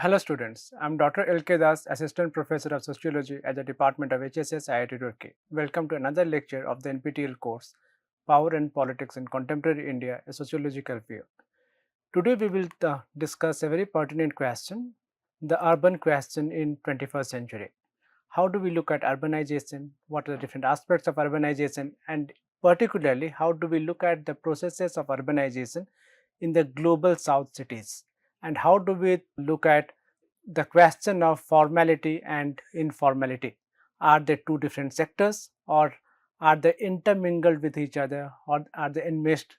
Hello students, I am Dr. L.K. Das, Assistant Professor of Sociology at the Department of HSS, IIT Roorkee. Welcome to another lecture of the NPTEL course, Power and Politics in Contemporary India, a Sociological View. Today we will discuss a very pertinent question, the urban question in 21st century. How do we look at urbanization, what are the different aspects of urbanization, and particularly how do we look at the processes of urbanization in the global south cities, and how do we look at the question of formality and informality. Are they two different sectors, or are they intermingled with each other, or are they enmeshed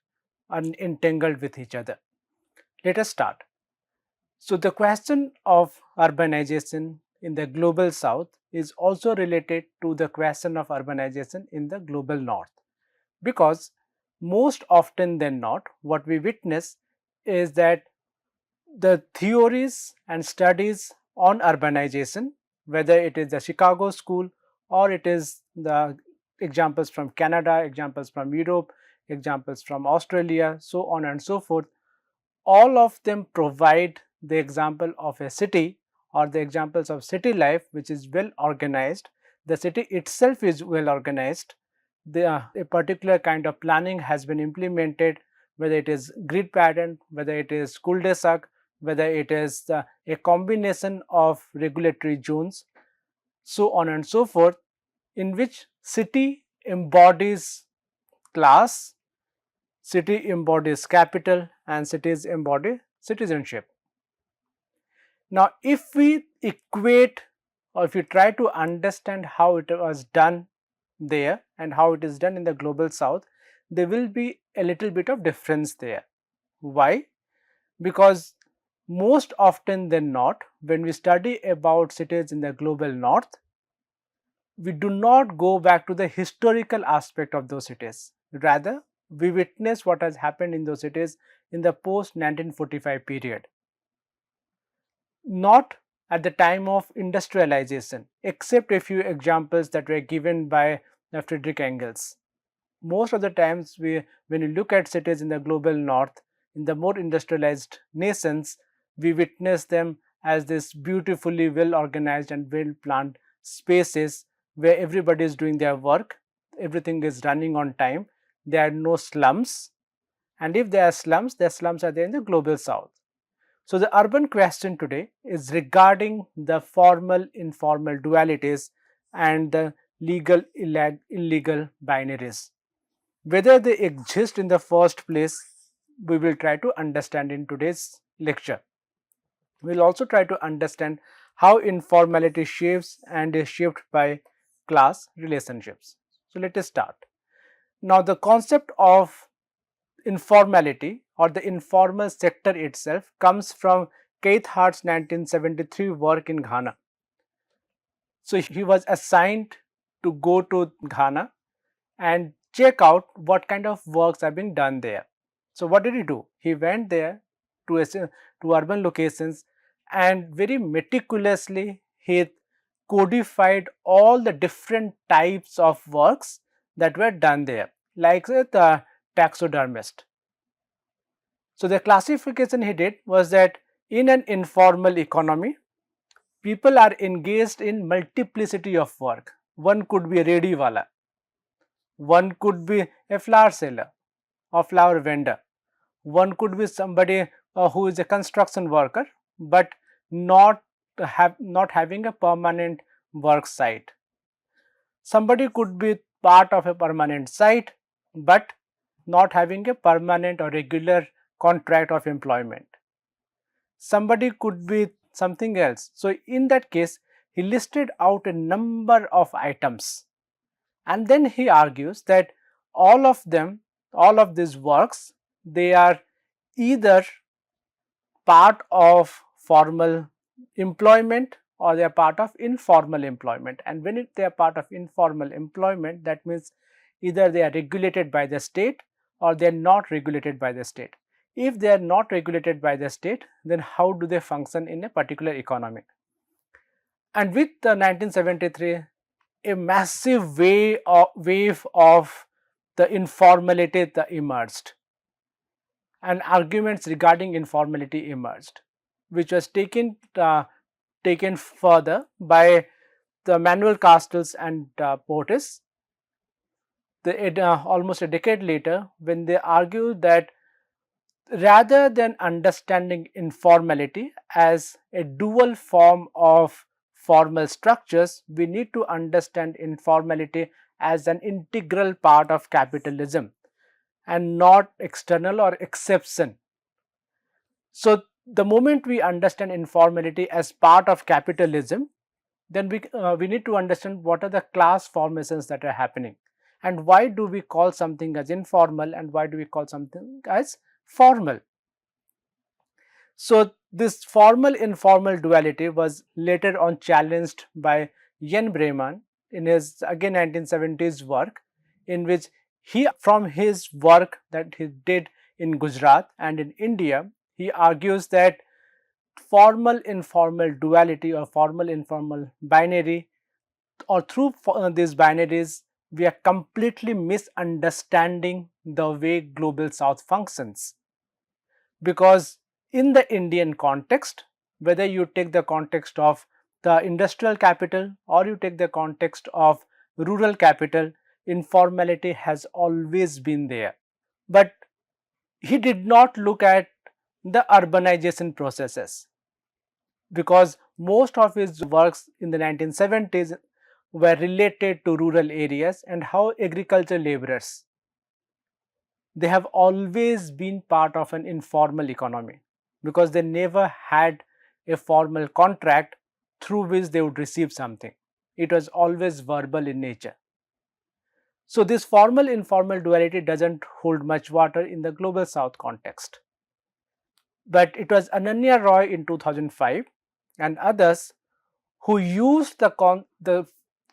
and entangled with each other? Let us start. So, the question of urbanization in the global south is also related to the question of urbanization in the global north, because most often than not what we witness is that the theories and studies on urbanization, whether it is the Chicago School or it is the examples from Canada, examples from Europe, examples from Australia, so on and so forth, all of them provide the example of a city or the examples of city life which is well organized. The city itself is well organized. A particular kind of planning has been implemented, whether it is grid pattern, whether it is cul-de-sac, whether it is a combination of regulatory zones, so on and so forth, in which city embodies class, city embodies capital, and cities embody citizenship. Now, if we equate or if you try to understand how it was done there and how it is done in the global south, there will be a little bit of difference there. Why? Because most often than not, when we study about cities in the global north, we do not go back to the historical aspect of those cities. Rather, we witness what has happened in those cities in the post 1945 period. Not at the time of industrialization, except a few examples that were given by Friedrich Engels. Most of the times, when you look at cities in the global north, in the more industrialized nations, we witness them as this beautifully well organized and well planned spaces where everybody is doing their work, everything is running on time, there are no slums, and if there are slums, the slums are there in the global south. So, the urban question today is regarding the formal informal dualities and the legal illegal binaries. Whether they exist in the first place, we will try to understand in today's lecture. We will also try to understand how informality shapes and is shaped by class relationships. So, let us start. Now, the concept of informality or the informal sector itself comes from Keith Hart's 1973 work in Ghana. So, he was assigned to go to Ghana and check out what kind of works are being done there. So, what did he do? He went there to urban locations and very meticulously he codified all the different types of works that were done there, like the taxidermist. So, the classification he did was that in an informal economy, people are engaged in multiplicity of work. One could be a ready wala, one could be a flower seller or flower vendor, one could be somebody who is a construction worker but not having a permanent work site. Somebody could be part of a permanent site but not having a permanent or regular contract of employment. Somebody could be something else. So, in that case, he listed out a number of items, and then he argues that all of them, all of these works, they are either part of formal employment or they are part of informal employment. And when they are part of informal employment, that means either they are regulated by the state or they are not regulated by the state. If they are not regulated by the state, then how do they function in a particular economy? And with the 1973, a massive wave of the informality that emerged, and arguments regarding informality emerged. which was taken further by the Manuel Castells and Portis, almost a decade later, when they argued that rather than understanding informality as a dual form of formal structures, we need to understand informality as an integral part of capitalism and not external or exception. So, the moment we understand informality as part of capitalism, then we need to understand what are the class formations that are happening, and why do we call something as informal and why do we call something as formal. So, this formal informal duality was later on challenged by Jan Breman in his again 1970s work, in which he, from his work that he did in Gujarat and in India, he argues that formal informal duality or formal informal binary, or through these binaries, we are completely misunderstanding the way global south functions. Because in the Indian context, whether you take the context of the industrial capital or you take the context of rural capital, informality has always been there. But he did not look at the urbanization processes, because most of his works in the 1970s were related to rural areas and how agricultural laborers, they have always been part of an informal economy, because they never had a formal contract through which they would receive something. It was always verbal in nature. So, this formal informal duality doesn't hold much water in the global south context. But it was Ananya Roy in 2005 and others who used the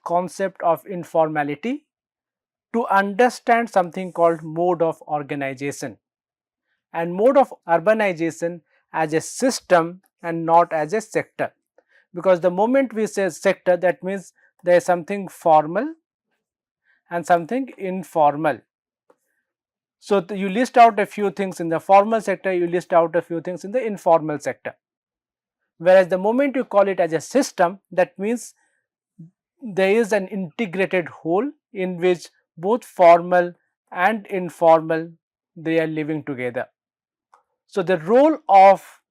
concept of informality to understand something called mode of organization and mode of urbanization as a system and not as a sector. Because the moment we say sector, that means there is something formal and something informal. So, you list out a few things in the formal sector, you list out a few things in the informal sector. Whereas the moment you call it as a system, that means there is an integrated whole in which both formal and informal, they are living together. So, the role of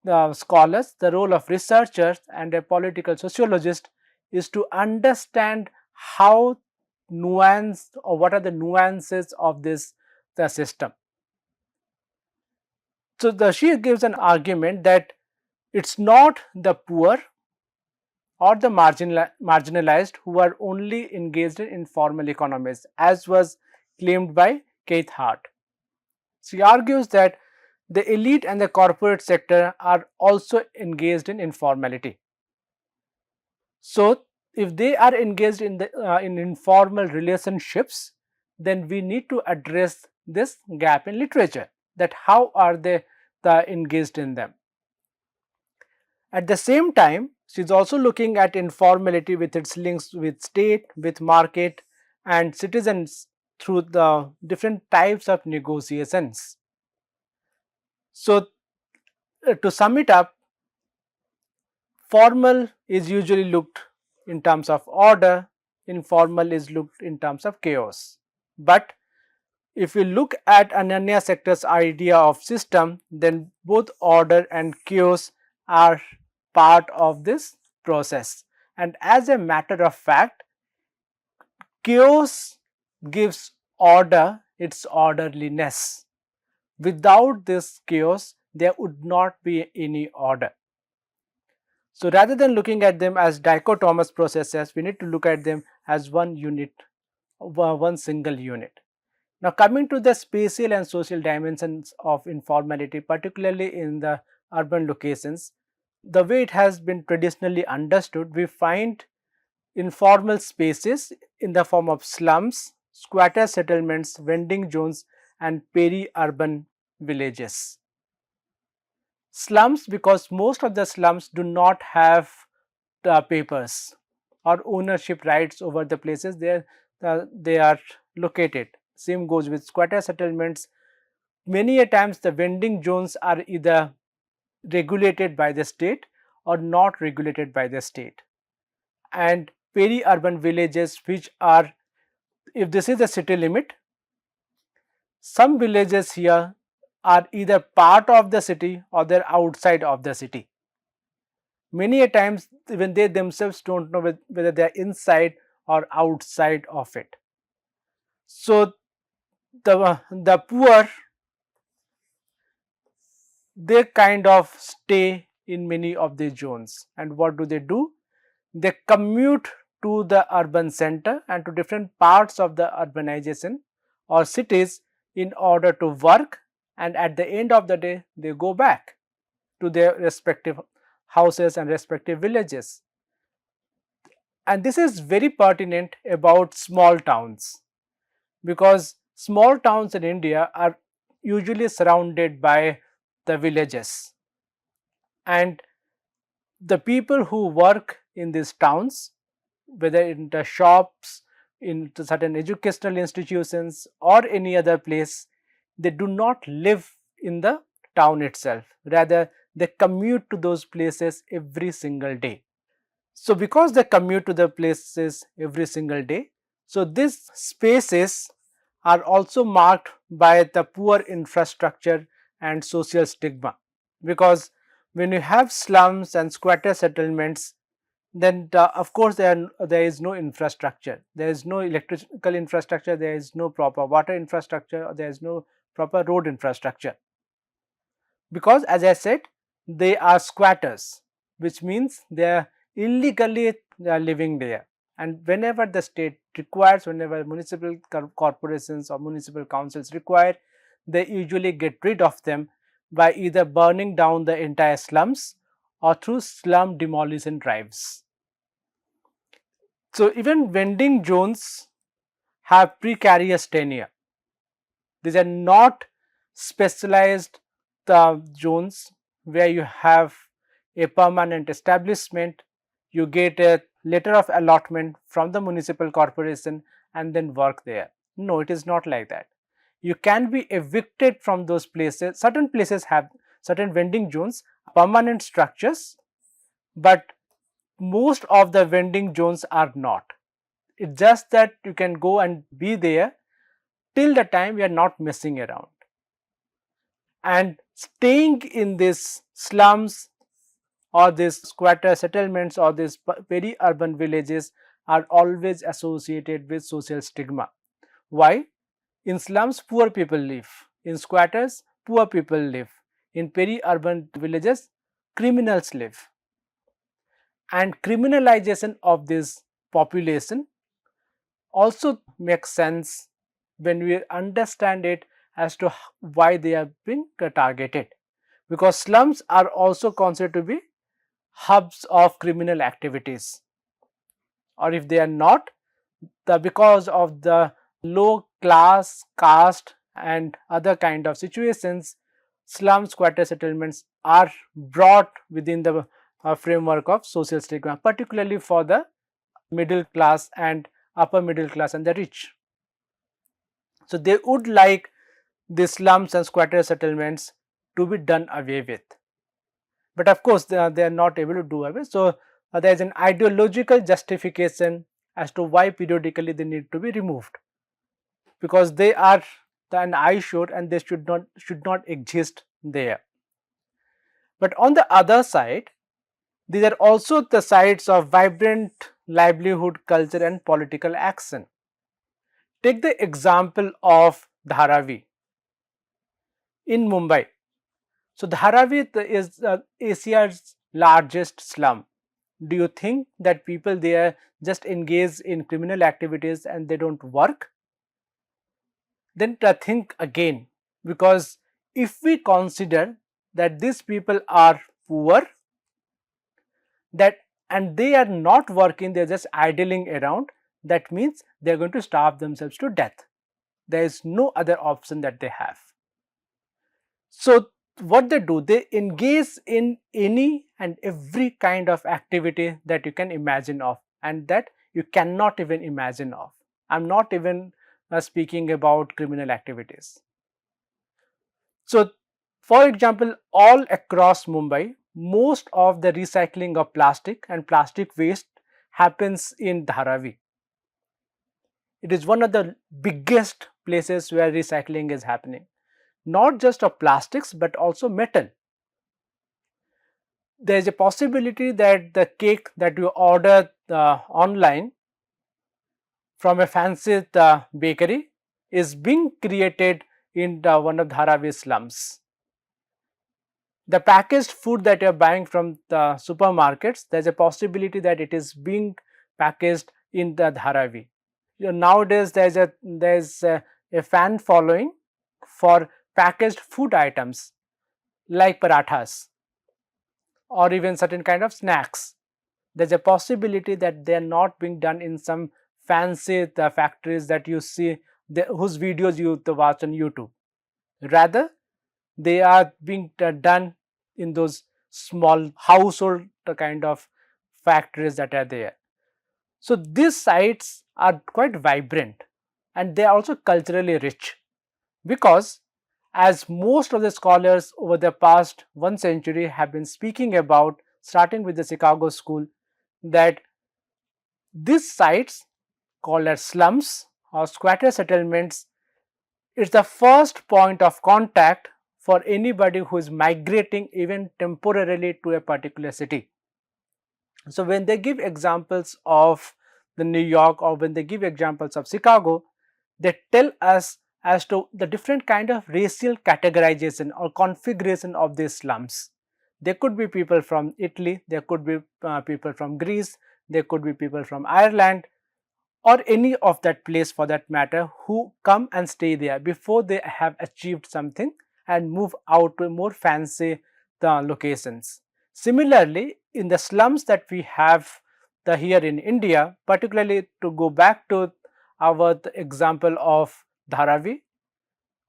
the scholars, the role of researchers and a political sociologist is to understand how nuanced, or what are the nuances of the system. So, she gives an argument that it's not the poor or the marginalized who are only engaged in informal economies, as was claimed by Keith Hart. She argues that the elite and the corporate sector are also engaged in informality. So, if they are engaged in informal relationships, then we need to address this gap in literature, that how are they engaged in them. At the same time, she is also looking at informality with its links with state, with market and citizens through the different types of negotiations. So, to sum it up, formal is usually looked in terms of order, informal is looked in terms of chaos. But if you look at Ananya Sector's idea of system, then both order and chaos are part of this process. And as a matter of fact, chaos gives order its orderliness. Without this chaos, there would not be any order. So, rather than looking at them as dichotomous processes, we need to look at them as one unit, one single unit. Now, coming to the spatial and social dimensions of informality, particularly in the urban locations, the way it has been traditionally understood, we find informal spaces in the form of slums, squatter settlements, vending zones and peri-urban villages. Slums, because most of the slums do not have papers or ownership rights over the places they are located. Same goes with squatter settlements. Many a times the vending zones are either regulated by the state or not regulated by the state. And peri-urban villages which are, if this is the city limit, some villages here are either part of the city or they're outside of the city. Many a times even they themselves don't know whether they are inside or outside of it. So the poor, they kind of stay in many of these zones, and what do? They commute to the urban center and to different parts of the urbanization or cities in order to work, and at the end of the day they go back to their respective houses and respective villages. And this is very pertinent about small towns, because small towns in India are usually surrounded by the villages, and the people who work in these towns, whether in the shops, in certain educational institutions or any other place, they do not live in the town itself, rather they commute to those places every single day. So because they commute to the places every single day, so these spaces are also marked by the poor infrastructure and social stigma, because when you have slums and squatter settlements, then of course there is no infrastructure, there is no electrical infrastructure, there is no proper water infrastructure, or there is no proper road infrastructure, because as I said, they are squatters, which means they are illegally they are living there. And whenever the state requires, whenever municipal corporations or municipal councils require, they usually get rid of them by either burning down the entire slums or through slum demolition drives. So even vending zones have precarious tenure. These are not specialized zones where you have a permanent establishment, you get a letter of allotment from the municipal corporation and then work there. No, it is not like that. You can be evicted from those places. Certain places have certain vending zones, permanent structures, but most of the vending zones are not. It's just that you can go and be there till the time you are not messing around. And staying in these slums or these squatter settlements or these peri-urban villages are always associated with social stigma. Why? In slums, poor people live. In squatters, poor people live. In peri-urban villages, criminals live. And criminalization of this population also makes sense when we understand it as to why they are being targeted, because slums are also considered to be hubs of criminal activities, or if they are not, because of the low class, caste and other kind of situations, slum squatter settlements are brought within the framework of social stigma, particularly for the middle class and upper middle class and the rich. So they would like the slums and squatter settlements to be done away with, but of course they are not able to do away. So there is an ideological justification as to why periodically they need to be removed, because they are an eyesore and they should not exist there. But on the other side, these are also the sides of vibrant livelihood, culture and political action. Take the example of Dharavi in Mumbai. So Dharavi is Asia's largest slum. Do you think that people there just engage in criminal activities and they don't work? Then think again, because if we consider that these people are poor, that and they are not working, they are just idling around, that means they are going to starve themselves to death. There is no other option that they have. So what they do, they engage in any and every kind of activity that you can imagine of and that you cannot even imagine of. I am not even speaking about criminal activities. So For example, all across Mumbai, most of the recycling of plastic and plastic waste happens in Dharavi. It is one of the biggest places where recycling is happening, not just of plastics but also metal. There is a possibility that the cake that you order online from a fancy bakery is being created in one of Dharavi slums. The packaged food that you are buying from the supermarkets, there is a possibility that it is being packaged in the Dharavi. Nowadays, a fan following for packaged food items like parathas or even certain kind of snacks. There's a possibility that they are not being done in some fancy factories that you see, whose videos you watch on YouTube. Rather, they are being done in those small household kind of factories that are there. So these sites are quite vibrant and they are also culturally rich, because as most of the scholars over the past 1 century have been speaking about, starting with the Chicago school, that these sites called as slums or squatter settlements is the first point of contact for anybody who is migrating even temporarily to a particular city. So when they give examples of the New York or when they give examples of Chicago, they tell us as to the different kind of racial categorization or configuration of these slums. There could be people from Italy, there could be people from Greece, there could be people from Ireland, or any of that place for that matter, who come and stay there before they have achieved something and move out to more fancy locations. Similarly, in the slums that we have here in India, particularly to go back to our example of Dharavi,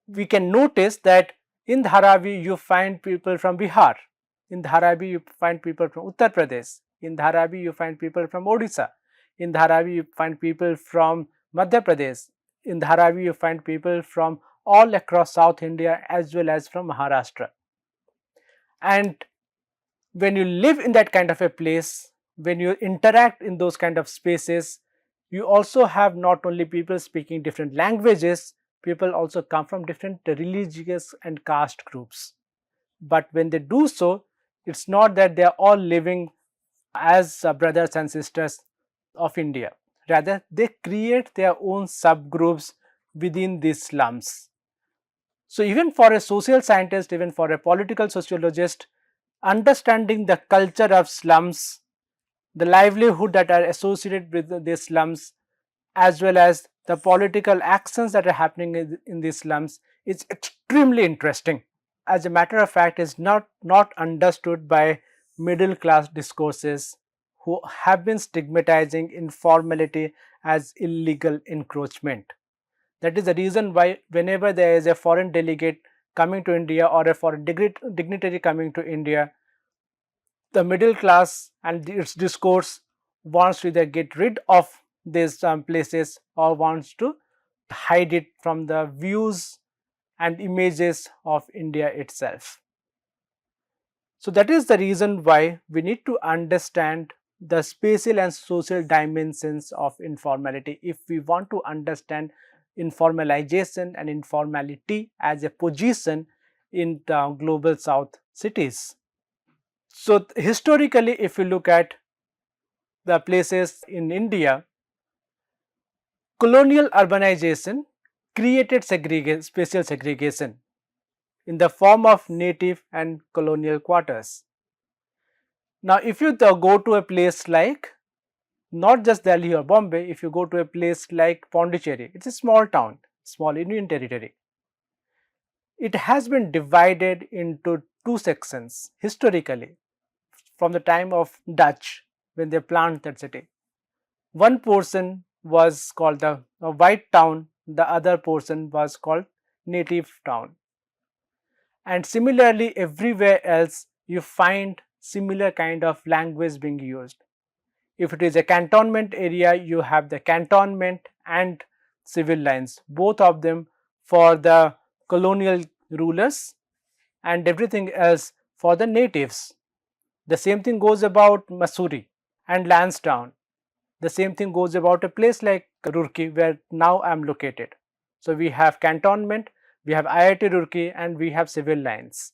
we can notice that in Dharavi you find people from Bihar, in Dharavi you find people from Uttar Pradesh, in Dharavi you find people from Odisha, in Dharavi you find people from Madhya Pradesh, in Dharavi you find people from all across South India as well as from Maharashtra. And when you live in that kind of a place, when you interact in those kind of spaces, you also have not only people speaking different languages, people also come from different religious and caste groups. But when they do so, it's not that they are all living as brothers and sisters of India. Rather, they create their own subgroups within these slums. So even for a social scientist, even for a political sociologist, understanding the culture of slums, the livelihood that are associated with these slums, as well as the political actions that are happening in these slums is extremely interesting. As a matter of fact, is not understood by middle class discourses who have been stigmatizing informality as illegal encroachment. That is the reason why whenever there is a foreign delegate coming to India or a foreign dignitary coming to India, the middle class and its discourse wants to either get rid of these places or wants to hide it from the views and images of India itself. So that is the reason why we need to understand the spatial and social dimensions of informality if we want to understand informalization and informality as a position in the global south cities. So historically, if you look at the places in India, colonial urbanization created spatial segregation in the form of native and colonial quarters. Now, if you go to a place like not just Delhi or Bombay, if you go to a place like Pondicherry, it's a small town, small Indian territory. It has been divided into two sections historically from the time of Dutch when they planted that city. One portion was called the white town, the other portion was called native town. And similarly, everywhere else you find similar kind of language being used. If it is a cantonment area, you have the cantonment and civil lines, both of them for the colonial rulers, and everything else for the natives. The same thing goes about Mussoorie and Lansdowne. The same thing goes about a place like Roorkee, where now I am located. So we have cantonment, we have IIT Roorkee, and we have civil lines.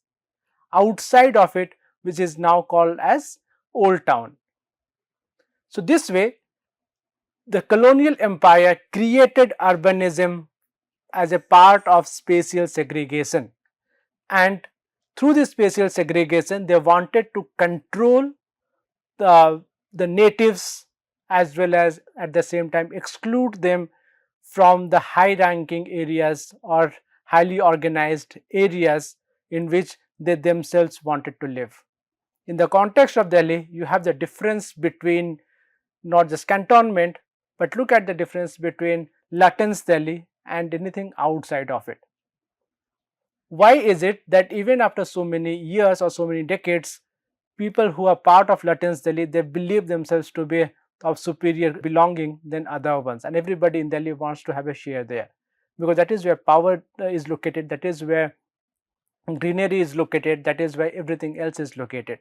Outside of it, which is now called as Old Town. So this way, the colonial empire created urbanism as a part of spatial segregation, and through this spatial segregation they wanted to control the, the natives, as well as at the same time exclude them from the high ranking areas or highly organized areas in which they themselves wanted to live. In the context of Delhi, you have the difference between not just cantonment, but look at the difference between Latins Delhi and anything outside of it. Why is it that even after so many years or so many decades, people who are part of Latins Delhi, they believe themselves to be of superior belonging than other ones, and everybody in Delhi wants to have a share there, because that is where power is located, that is where greenery is located, that is where everything else is located.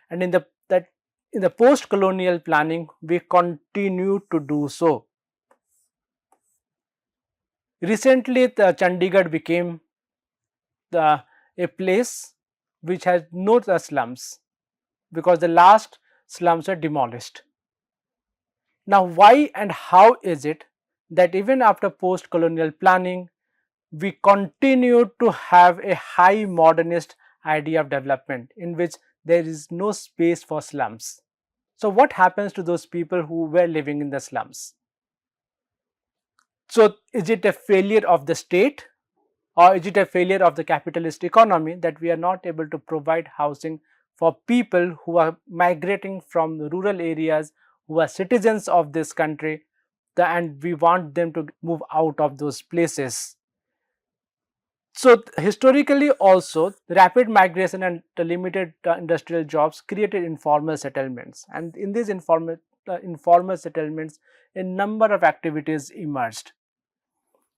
And in the post colonial planning, we continue to do so. Recently, the Chandigarh became a place which has no slums, because the last slums are demolished. Now, why and how is it that even after post colonial planning, we continue to have a high modernist idea of development in which there is no space for slums? So, what happens to those people who were living in the slums? So, is it a failure of the state, or is it a failure of the capitalist economy that we are not able to provide housing for people who are migrating from the rural areas, who are citizens of this country, and we want them to move out of those places? So, historically also, rapid migration and the limited industrial jobs created informal settlements, and in these informal settlements, a number of activities emerged.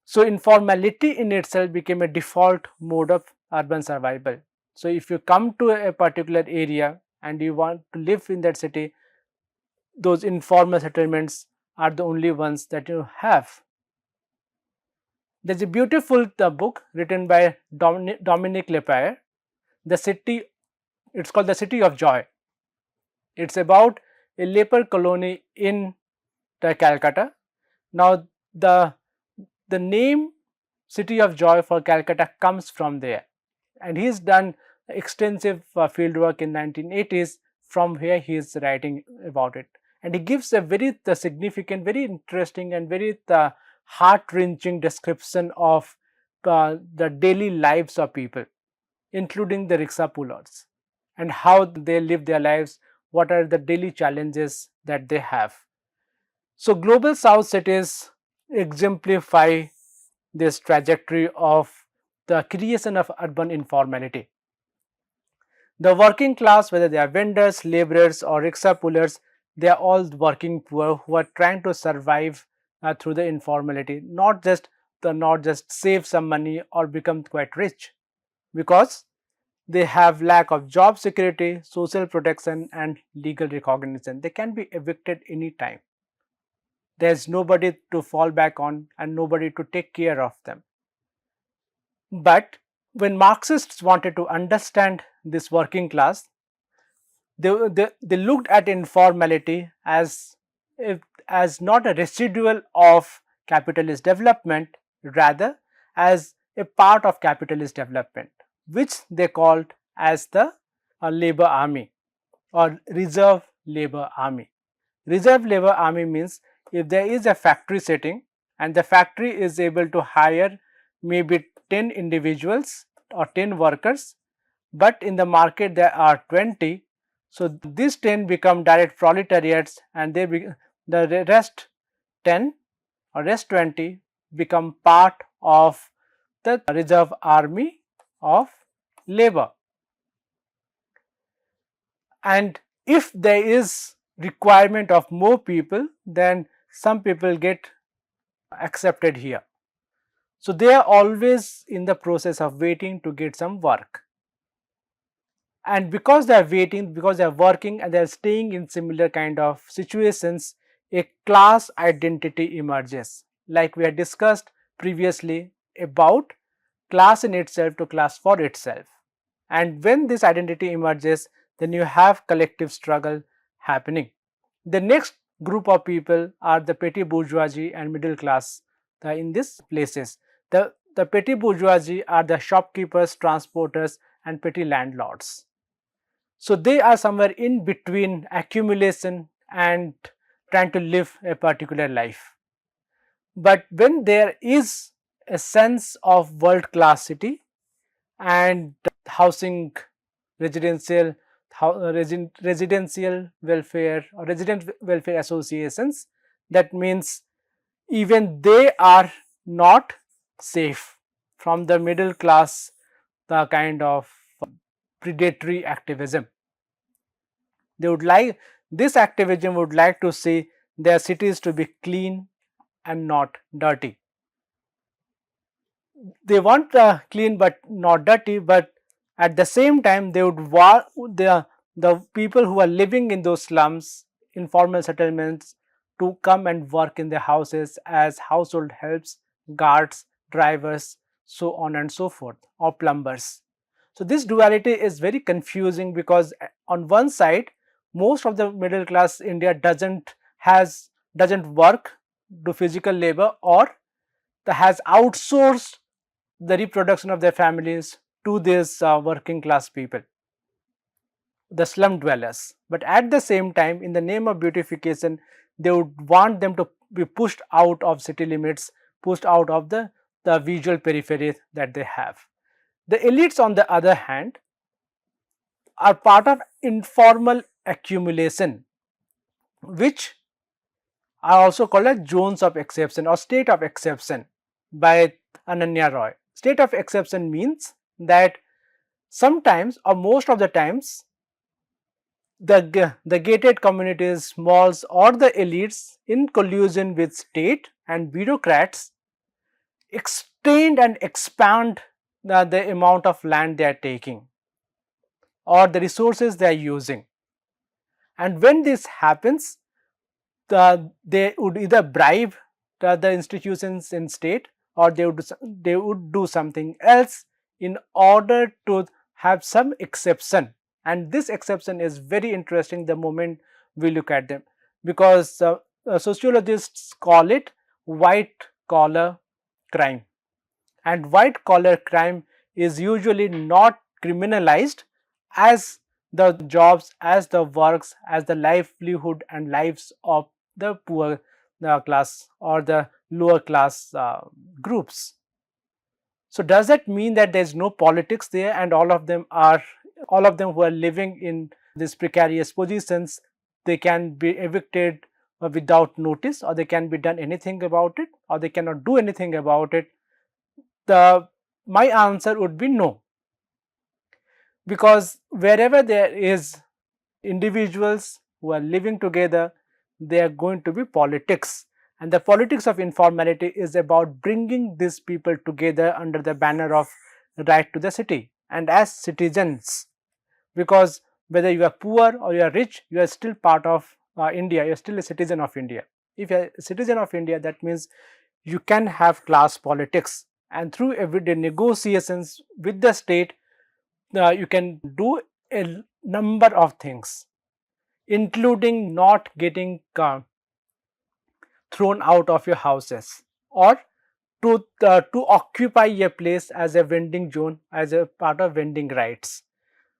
So, informality in itself became a default mode of urban survival. So, if you come to a particular area and you want to live in that city, those informal settlements are the only ones that you have. There is a beautiful book written by Dominic Lepire, the city, it's called The City of Joy. It's about a leper colony in Calcutta. Now, the name City of Joy for Calcutta comes from there, and he's done extensive field work in 1980s, from where he is writing about it, and he gives a very significant, very interesting and very heart-wrenching description of the daily lives of people, including the rickshaw pullers, and how they live their lives, what are the daily challenges that they have. So, global south cities exemplify this trajectory of the creation of urban informality. The working class, whether they are vendors, laborers or rickshaw pullers, they are all working poor who are trying to survive through the informality, not just save some money or become quite rich, because they have lack of job security, social protection and legal recognition. They can be evicted anytime. There is nobody to fall back on and nobody to take care of them. But when Marxists wanted to understand this working class, they looked at informality as not a residual of capitalist development, rather as a part of capitalist development, which they called as the labor army or reserve labor army. Reserve labor army means if there is a factory setting and the factory is able to hire maybe 10 individuals or 10 workers, but in the market there are 20. So, these 10 become direct proletariats, and the rest 10 or rest 20 become part of the reserve army of labor. And if there is requirement of more people, then some people get accepted here. So, they are always in the process of waiting to get some work. And because they are waiting, because they are working and they are staying in similar kind of situations, a class identity emerges, like we had discussed previously about class in itself to class for itself. And when this identity emerges, then you have collective struggle happening. The next group of people are the petty bourgeoisie and middle class in these places. The petty bourgeoisie are the shopkeepers, transporters, and petty landlords. So they are somewhere in between accumulation and trying to live a particular life. But when there is a sense of world class city and housing, residential residential welfare or resident welfare associations, that means even they are not safe from the middle class, the kind of predatory activism. They would like, this activism would like to see their cities to be clean and not dirty. They want clean but not dirty, but at the same time they would want the people who are living in those slums, informal settlements, to come and work in their houses as household helps, guards, drivers, so on and so forth, or plumbers. So this duality is very confusing because on one side most of the middle class India doesn't work, do physical labor, or has outsourced the reproduction of their families to these working class people, the slum dwellers. But at the same time, in the name of beautification, they would want them to be pushed out of city limits, pushed out of the visual periphery that they have. The elites, on the other hand, are part of informal accumulation, which are also called as zones of exception or state of exception by Ananya Roy. State of exception means that sometimes or most of the times the gated communities, malls, or the elites in collusion with state and bureaucrats extend and expand the amount of land they are taking or the resources they are using. And when this happens, they would either bribe the institutions in state, or they would do something else in order to have some exception. And this exception is very interesting the moment we look at them, because sociologists call it white collar crime, and white collar crime is usually not criminalized as the jobs, as the works, as the livelihood and lives of the poor class or the lower class groups. So does that mean that there is no politics there and all of them who are living in these precarious positions, they can be evicted without notice, or they can be done anything about it, or they cannot do anything about it? The My answer would be no, because wherever there is individuals who are living together, there are going to be politics, and the politics of informality is about bringing these people together under the banner of right to the city and as citizens, because whether you are poor or you are rich, you are still part of India, you are still a citizen of India. If you are a citizen of India, that means you can have class politics, and through everyday negotiations with the state, you can do a number of things, including not getting thrown out of your houses, or to occupy a place as a vending zone as a part of vending rights.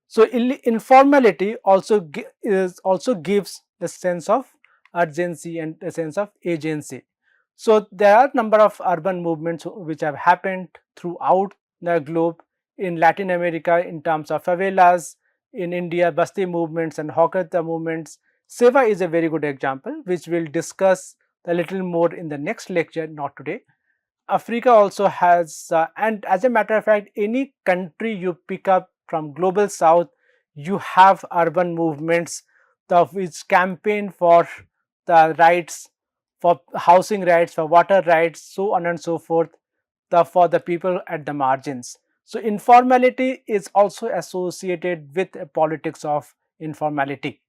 So informality also gives a sense of urgency and a sense of agency. So there are number of urban movements which have happened throughout the globe. In Latin America, in terms of favelas, in India, Basti movements and Hawkata movements. Seva is a very good example, which we'll discuss a little more in the next lecture, not today. Africa also has, and as a matter of fact, any country you pick up from global south, you have urban movements which campaign for the rights, for housing rights, for water rights, so on and so forth, for the people at the margins. So informality is also associated with a politics of informality.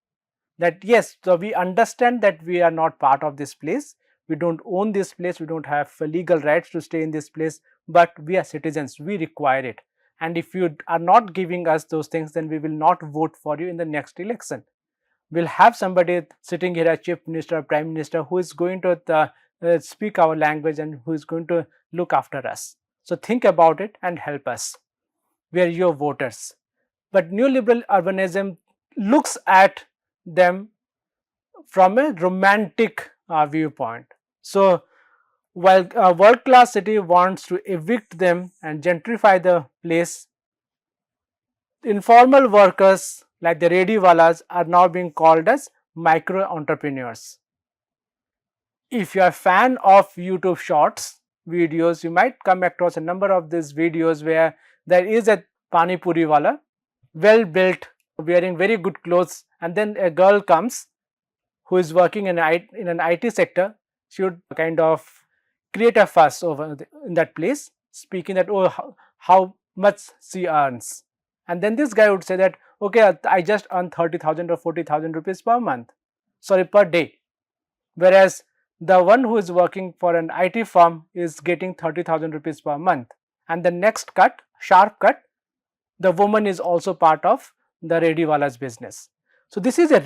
That yes, so we understand that we are not part of this place, we don't own this place, we don't have legal rights to stay in this place, but we are citizens, we require it. And if you are not giving us those things, then we will not vote for you in the next election. We'll have somebody sitting here, a chief minister, prime minister, who is going to speak our language and who is going to look after us. So think about it and help us. We are your voters. But neoliberal urbanism looks at them from a romantic viewpoint. So while a world class city wants to evict them and gentrify the place, informal workers like the rediwalas are now being called as micro entrepreneurs. If you are a fan of YouTube shorts videos, you might come across a number of these videos where there is a pani puri wala, well built, wearing very good clothes, and then a girl comes who is working in an IT sector. She would kind of create a fuss in that place, speaking that, oh, how much she earns. And then this guy would say that, okay, I just earn 30,000 or 40,000 rupees per month, sorry, per day. Whereas the one who is working for an IT firm is getting 30,000 rupees per month. And the next cut, sharp cut, the woman is also part of the rediwala's business. So this is a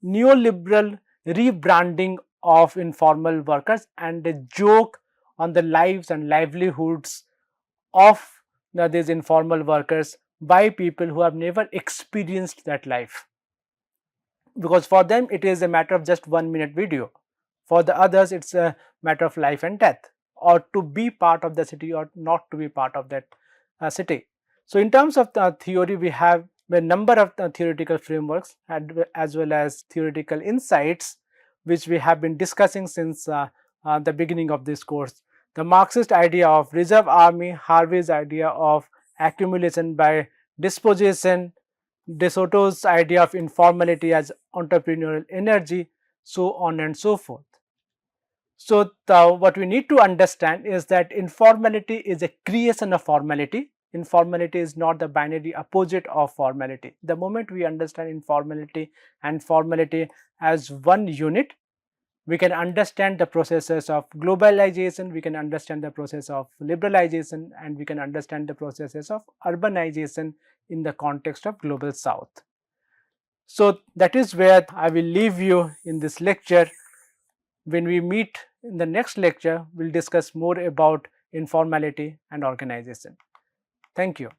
neoliberal rebranding of informal workers and a joke on the lives and livelihoods of these informal workers by people who have never experienced that life. Because for them it is a matter of just 1 minute video. For the others it's a matter of life and death, or to be part of the city or not to be part of that city. So in terms of the theory, we have a number of theoretical frameworks and as well as theoretical insights which we have been discussing since the beginning of this course. The Marxist idea of reserve army, Harvey's idea of accumulation by disposition, De Soto's idea of informality as entrepreneurial energy, so on and so forth. So what we need to understand is that informality is a creation of formality. Informality is not the binary opposite of formality. The moment we understand informality and formality as one unit, we can understand the processes of globalization, we can understand the process of liberalization, and we can understand the processes of urbanization in the context of global south. So that is where I will leave you in this lecture. When we meet in the next lecture, we'll discuss more about informality and organization. Thank you.